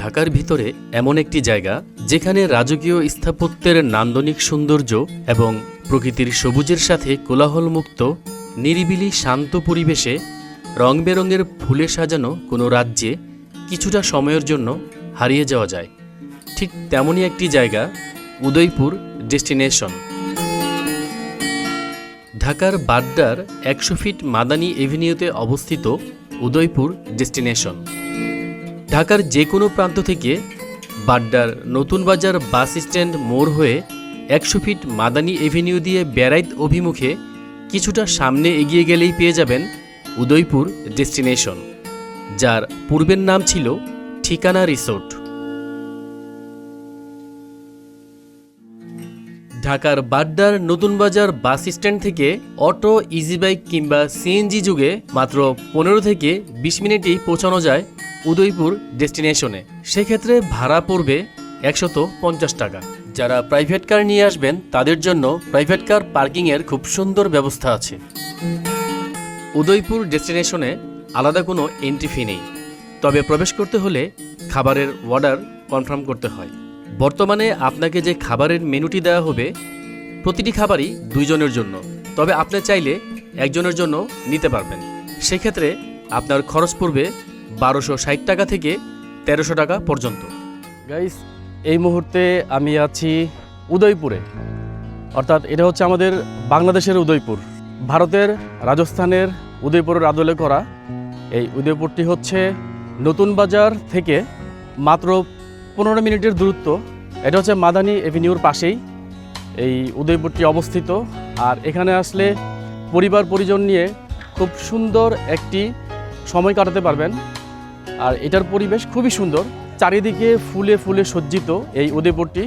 ঢাকার ভিতরে এমন একটি জায়গা যেখানে রাজকীয় স্থাপত্যের নান্দনিক সৌন্দর্য এবং প্রকৃতির সবুজের সাথে কোলাহলমুক্ত নিরিবিলি শান্ত পরিবেশে রং বেরঙের ফুলে সাজানো কোনো রাজ্যে কিছুটা সময়ের জন্য হারিয়ে যাওয়া যায়। ঠিক তেমনই একটি জায়গা উদয়পুর ডেস্টিনেশন। ঢাকার বাড্ডার 100 ফিট মাদানী এভিনিউতে অবস্থিত উদয়পুর ডেস্টিনেশন। ঢাকার যে কোনো প্রান্ত থেকে বাড্ডার নতুন বাজার বাস স্ট্যান্ড মোড় হয়ে 100 ফিট মাদানী এভিনিউ দিয়ে বেড়াইত অভিমুখে কিছুটা সামনে এগিয়ে গেলেই পেয়ে যাবেন উদয়পুর ডেস্টিনেশন, যার পূর্বের নাম ছিল ঠিকানা রিসোর্ট। ঢাকার বাড্ডার নতুন বাজার বাস স্ট্যান্ড থেকে অটো, ইজি বাইক কিংবা সিএনজি যুগে মাত্র 15 থেকে 20 মিনিটেই পৌঁছানো যায় উদয়পুর ডেস্টিনেশনে। সেক্ষেত্রে ভাড়া পড়বে 150 টাকা। যারা প্রাইভেট কার নিয়ে আসবেন তাদের জন্য প্রাইভেট কার পার্কিংয়ের খুব সুন্দর ব্যবস্থা আছে। উদয়পুর ডেস্টিনেশনে আলাদা কোনো এন্ট্রি ফি নেই, তবে প্রবেশ করতে হলে খাবারের অর্ডার কনফার্ম করতে হয়। বর্তমানে আপনাকে যে খাবারের মেনুটি দেওয়া হবে প্রতিটি খাবারই 2 জনের জন্য, তবে আপনি চাইলে একজনের জন্য নিতে পারবেন। সেক্ষেত্রে আপনার খরচ পড়বে 1260 টাকা থেকে 1300 টাকা পর্যন্ত। গাইস, এই মুহূর্তে আমি আছি উদয়পুরে, অর্থাৎ এটা হচ্ছে আমাদের বাংলাদেশের উদয়পুর। ভারতের রাজস্থানের উদয়পুরের আদলে করা এই উদয়পুরটি হচ্ছে নতুন বাজার থেকে মাত্র 15 মিনিটের দূরত্ব। এটা হচ্ছে মাদানী এভিনিউর পাশেই এই উদয়পুরটি অবস্থিত। আর এখানে আসলে পরিবার পরিজন নিয়ে খুব সুন্দর একটি সময় কাটাতে পারবেন। আর এটার পরিবেশ খুবই সুন্দর, চারিদিকে ফুলে ফুলে সজ্জিত এই উদয়পুরটি।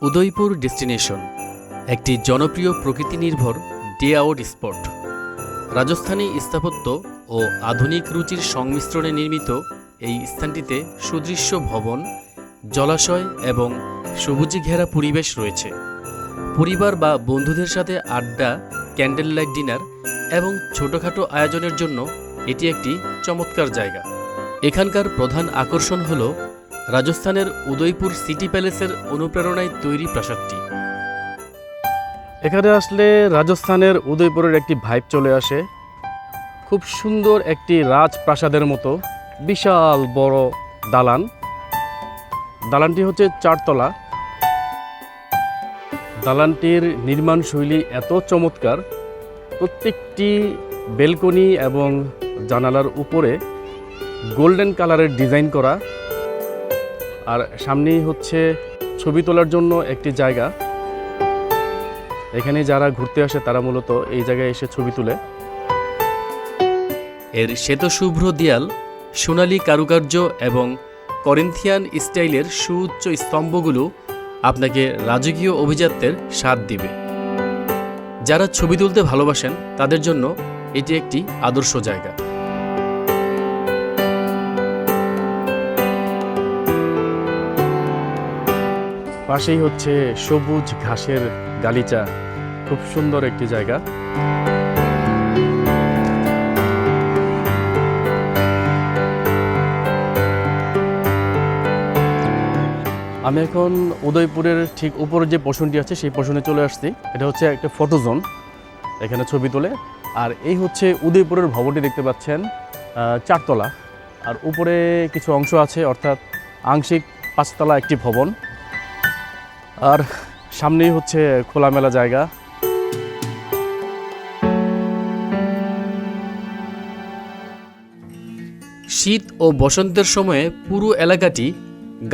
উদয়পুর ডেস্টিনেশন একটি জনপ্রিয় প্রকৃতি নির্ভর ডে আউট স্পট। রাজস্থানী স্থাপত্য ও আধুনিক রুচির সংমিশ্রণে নির্মিত এই স্থানটিতে সুদৃশ্য ভবন, জলাশয় এবং সবুজে ঘেরা পরিবেশ রয়েছে। পরিবার বা বন্ধুদের সাথে আড্ডা, ক্যান্ডেল লাইট ডিনার এবং ছোটোখাটো আয়োজনের জন্য এটি একটি চমৎকার জায়গা। এখানকার প্রধান আকর্ষণ হল রাজস্থানের উদয়পুর সিটি প্যালেসের অনুপ্রেরণায় তৈরি প্রাসাদটি। এখানে আসলে রাজস্থানের উদয়পুরের একটি ভাইব চলে আসে। খুব সুন্দর একটি রাজপ্রাসাদের মতো বিশাল বড় দালান। দালানটি হচ্ছে 4 তলা। দালানটির নির্মাণ শৈলী এত চমৎকার, প্রত্যেকটি বেলকনি এবং জানালার উপরে গোল্ডেন কালারের ডিজাইন করা। আর সামনেই হচ্ছে ছবি তোলার জন্য একটি জায়গা। এখানে যারা ঘুরতে আসে তারা মূলত এই জায়গায় এসে ছবি তুলে। এর শ্বেতশুভ্র দেয়াল, সোনালী কারুকার্য এবং করিন্থিয়ান স্টাইলের সুউচ্চ স্তম্ভগুলো আপনাকে রাজকীয় অভিজাত্যের স্বাদ দিবে। যারা ছবি তুলতে ভালোবাসেন তাদের জন্য এটি একটি আদর্শ জায়গা। পাশেই হচ্ছে সবুজ ঘাসের গালিচা, খুব সুন্দর একটি জায়গা। আমি এখন উদয়পুরের ঠিক উপরে যে পোর্শনটি আছে সেই পোর্শনে চলে আসছি। এটা হচ্ছে একটা ফটো জোন, এখানে ছবি তোলে। আর এই হচ্ছে উদয়পুরের ভবনটি দেখতে পাচ্ছেন, 4 তলা। আর উপরে কিছু অংশ আছে, অর্থাৎ আংশিক 5 তলা একটি ভবন। আর সামনেই হচ্ছে খোলামেলা জায়গা। শীত ও বসন্তের সময়ে পুরো এলাকাটি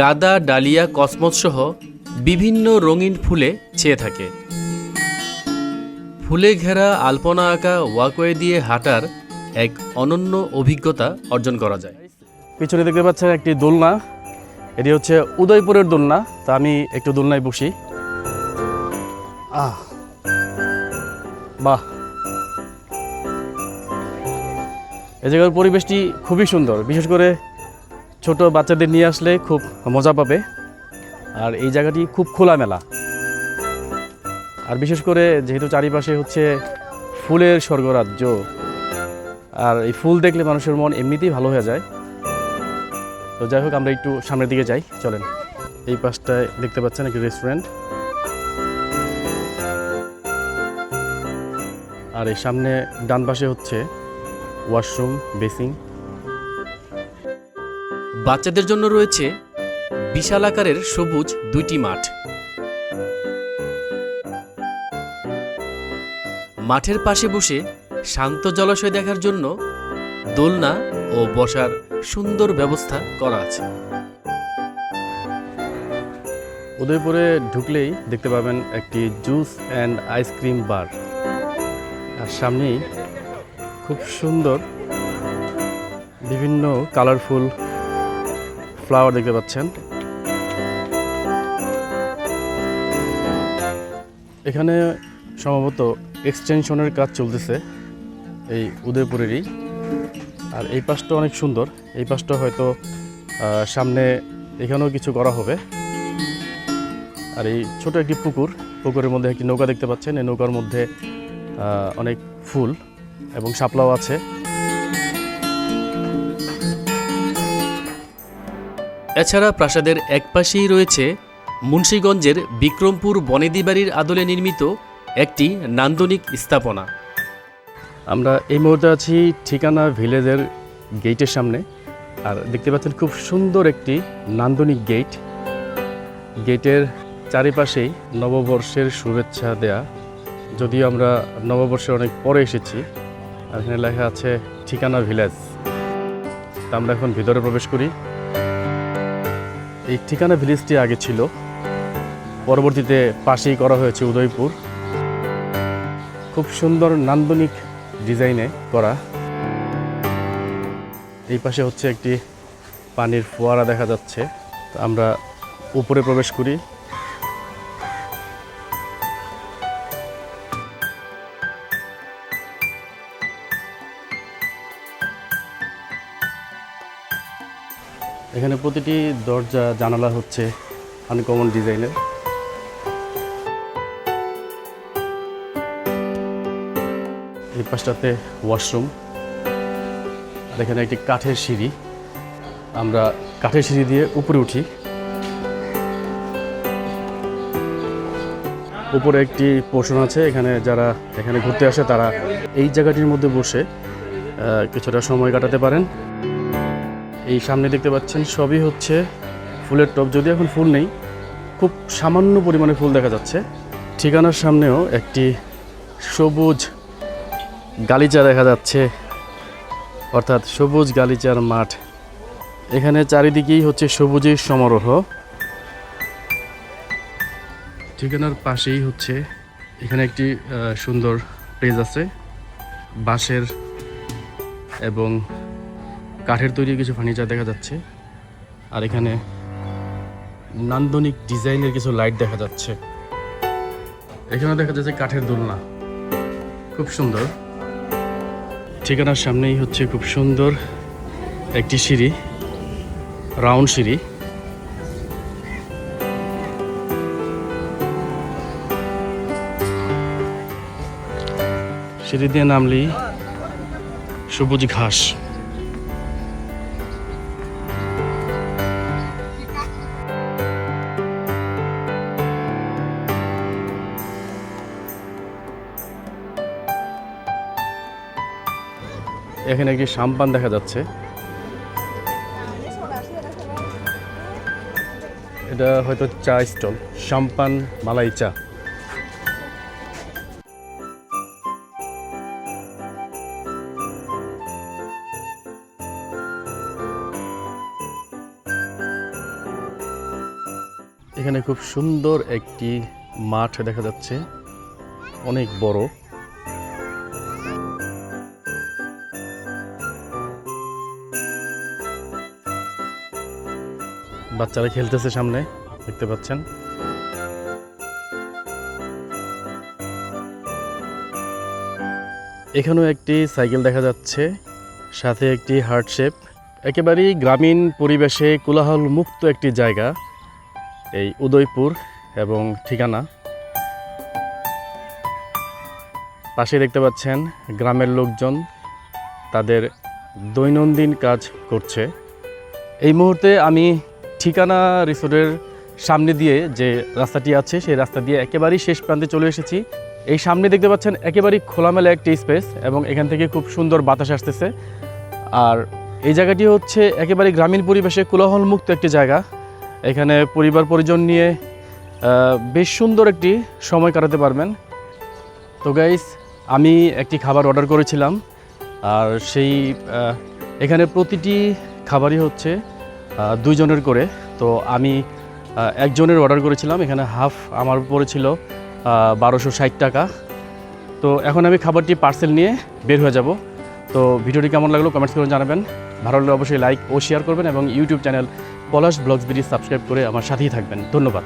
গাঁদা, ডালিয়া, কসমস সহ বিভিন্ন রঙিন ফুলে ছেয়ে থাকে। ফুলে ঘেরা আলপনা আঁকা ওয়াকওয়ে দিয়ে হাঁটার এক অনন্য অভিজ্ঞতা অর্জন করা যায়। পিছনে দেখতে পাচ্ছেন একটি দোলনা, এটি হচ্ছে উদয়পুরের দোলনা। তা আমি একটু দোলনায় বসি। বাহ, এই জায়গার পরিবেশটি খুবই সুন্দর, বিশেষ করে ছোট বাচ্চাদের নিয়ে আসলে খুব মজা পাবে। আর এই জায়গাটি খুব খোলামেলা। আর বিশেষ করে যেহেতু চারিপাশে হচ্ছে ফুলের স্বর্গরাজ্য, আর এই ফুল দেখলে মানুষের মন এমনিতেই ভালো হয়ে যায়। তো যাই হোক, আমরা একটু সামনের দিকে যাই, চলেন। এই পাশটায় দেখতে পাচ্ছেন একটি রেস্টুরেন্ট, আর এই সামনে ডান পাশে হচ্ছে ওয়াশরুম, বেসিং। বাচ্চাদের জন্য রয়েছে বিশাল আকারের সবুজ 2টি মাঠ। মাঠের পাশে বসে শান্ত জলাশয় দেখার জন্য দোলনা ও বসার সুন্দর ব্যবস্থা করা আছে। উদয়পুরে ঢুকলেই দেখতে পাবেন একটি জুস অ্যান্ড আইসক্রিম বার, আর সামনেই খুব সুন্দর বিভিন্ন কালারফুল ফ্লাওয়ার দেখতে পাচ্ছেন। এখানে সম্ভবত এক্সটেনশনের কাজ চলতেছে এই উদয়পুরেরই। আর এই পাশটা অনেক সুন্দর, এই পাশটা হয়তো সামনে এখানেও কিছু করা হবে। আর এই ছোট একটি পুকুরের মধ্যে একটি নৌকা দেখতে পাচ্ছেন। এই নৌকার মধ্যে অনেক ফুল এবং শাপলাও আছে। এছাড়া প্রাসাদের একপাশেই রয়েছে মুন্সিগঞ্জের বিক্রমপুর বনেদি বাড়ির আদলে নির্মিত একটি নান্দনিক স্থাপনা। আমরা এই মুহূর্তে আছি ঠিকানা ভিলেজের গেটের সামনে, আর দেখতে পাচ্ছেন খুব সুন্দর একটি নান্দনিক গেট। গেটের চারিপাশেই নববর্ষের শুভেচ্ছা দেয়া, যদিও আমরা নববর্ষে অনেক পরে এসেছি। আর এখানে লেখা আছে ঠিকানা ভিলেজ। তা আমরা এখন ভিতরে প্রবেশ করি। এই ঠিকানা ভিলেজটি আগে ছিল, পরবর্তীতে পাশেই করা হয়েছে উদয়পুর। খুব সুন্দর নান্দনিক ডিজাইনে করা। এই পাশে হচ্ছে একটি পানির ফোয়ারা দেখা যাচ্ছে। তো আমরা উপরে প্রবেশ করি। এখানে প্রতিটি দরজা জানালা হচ্ছে আনকমন ডিজাইনের। এই পাশটাতে ওয়াশরুম, আর এখানে একটি কাঠের সিঁড়ি। আমরা কাঠের সিঁড়ি দিয়ে উপরে উঠি। উপরে একটি পোর্শন আছে, এখানে যারা এখানে ঘুরতে আসে তারা এই জায়গাটির মধ্যে বসে কিছুটা সময় কাটাতে পারেন। এই সামনে দেখতে পাচ্ছেন সবই হচ্ছে ফুলের টব, যদিও এখন ফুল নেই, খুব সামান্য পরিমাণে ফুল দেখা যাচ্ছে। ঠিকানার সামনেও একটি সবুজ গালিচা দেখা যাচ্ছে, অর্থাৎ সবুজ গালিচার মাঠ। এখানে চারিদিকেই হচ্ছে সবুজের সমারোহ। ঠিকানার পাশেই হচ্ছে এখানে একটি সুন্দর প্লেস আছে, বাঁশের এবং কাঠের তৈরি কিছু ফার্নিচার দেখা যাচ্ছে। আর এখানে নান্দনিক ডিজাইনের কিছু লাইট দেখা যাচ্ছে। এখানে দেখা যাচ্ছে কাঠের দোলনা, খুব সুন্দর। ঠিকানার সামনেই হচ্ছে খুব সুন্দর একটি সিঁড়ি, রাউন্ড সিঁড়ি। সিঁড়ি দিয়ে নামলেই সবুজ ঘাস। এখানে একটি সাম্পান দেখা যাচ্ছে, এটা হয়তো চা স্টল, সাম্পান মালাই চা। এখানে খুব সুন্দর একটি মাঠ দেখা যাচ্ছে, অনেক বড়। বাচ্চারা খেলতেছে সামনে, দেখতে পাচ্ছেন। এখানেও একটি সাইকেল দেখা যাচ্ছে, সাথে একটি হার্ট শেপ। একেবারেই গ্রামীণ পরিবেশে কোলাহল মুক্ত একটি জায়গা এই উদয়পুর এবং ঠিকানা। পাশে দেখতে পাচ্ছেন গ্রামের লোকজন তাদের দৈনন্দিন কাজ করছে। এই মুহূর্তে আমি ঠিকানা রিসোর্টের সামনে দিয়ে যে রাস্তাটি আছে সেই রাস্তা দিয়ে একেবারেই শেষ প্রান্তে চলে এসেছি। এই সামনে দেখতে পাচ্ছেন একেবারেই খোলামেলা একটি স্পেস এবং এখান থেকে খুব সুন্দর বাতাস আসতেছে। আর এই জায়গাটি হচ্ছে একেবারে গ্রামীণ পরিবেশে কোলাহলমুক্ত একটি জায়গা। এখানে পরিবার পরিজন নিয়ে বেশ সুন্দর একটি সময় কাটাতে পারবেন। তো গাইস, আমি একটি খাবার অর্ডার করেছিলাম, আর সেই এখানে প্রতিটি খাবারই হচ্ছে 2 জনের করে। তো আমি একজনের অর্ডার করেছিলাম, এখানে হাফ আমার পড়েছিল 1260 টাকা। তো এখন আমি খাবারটি পার্সেল নিয়ে বের হয়ে যাব। তো ভিডিওটি কেমন লাগলো কমেন্টস করে জানাবেন। ভালো লাগলে অবশ্যই লাইক ও শেয়ার করবেন এবং ইউটিউব চ্যানেল পলাশ ব্লগস বিডি সাবস্ক্রাইব করে আমার সাথেই থাকবেন। ধন্যবাদ।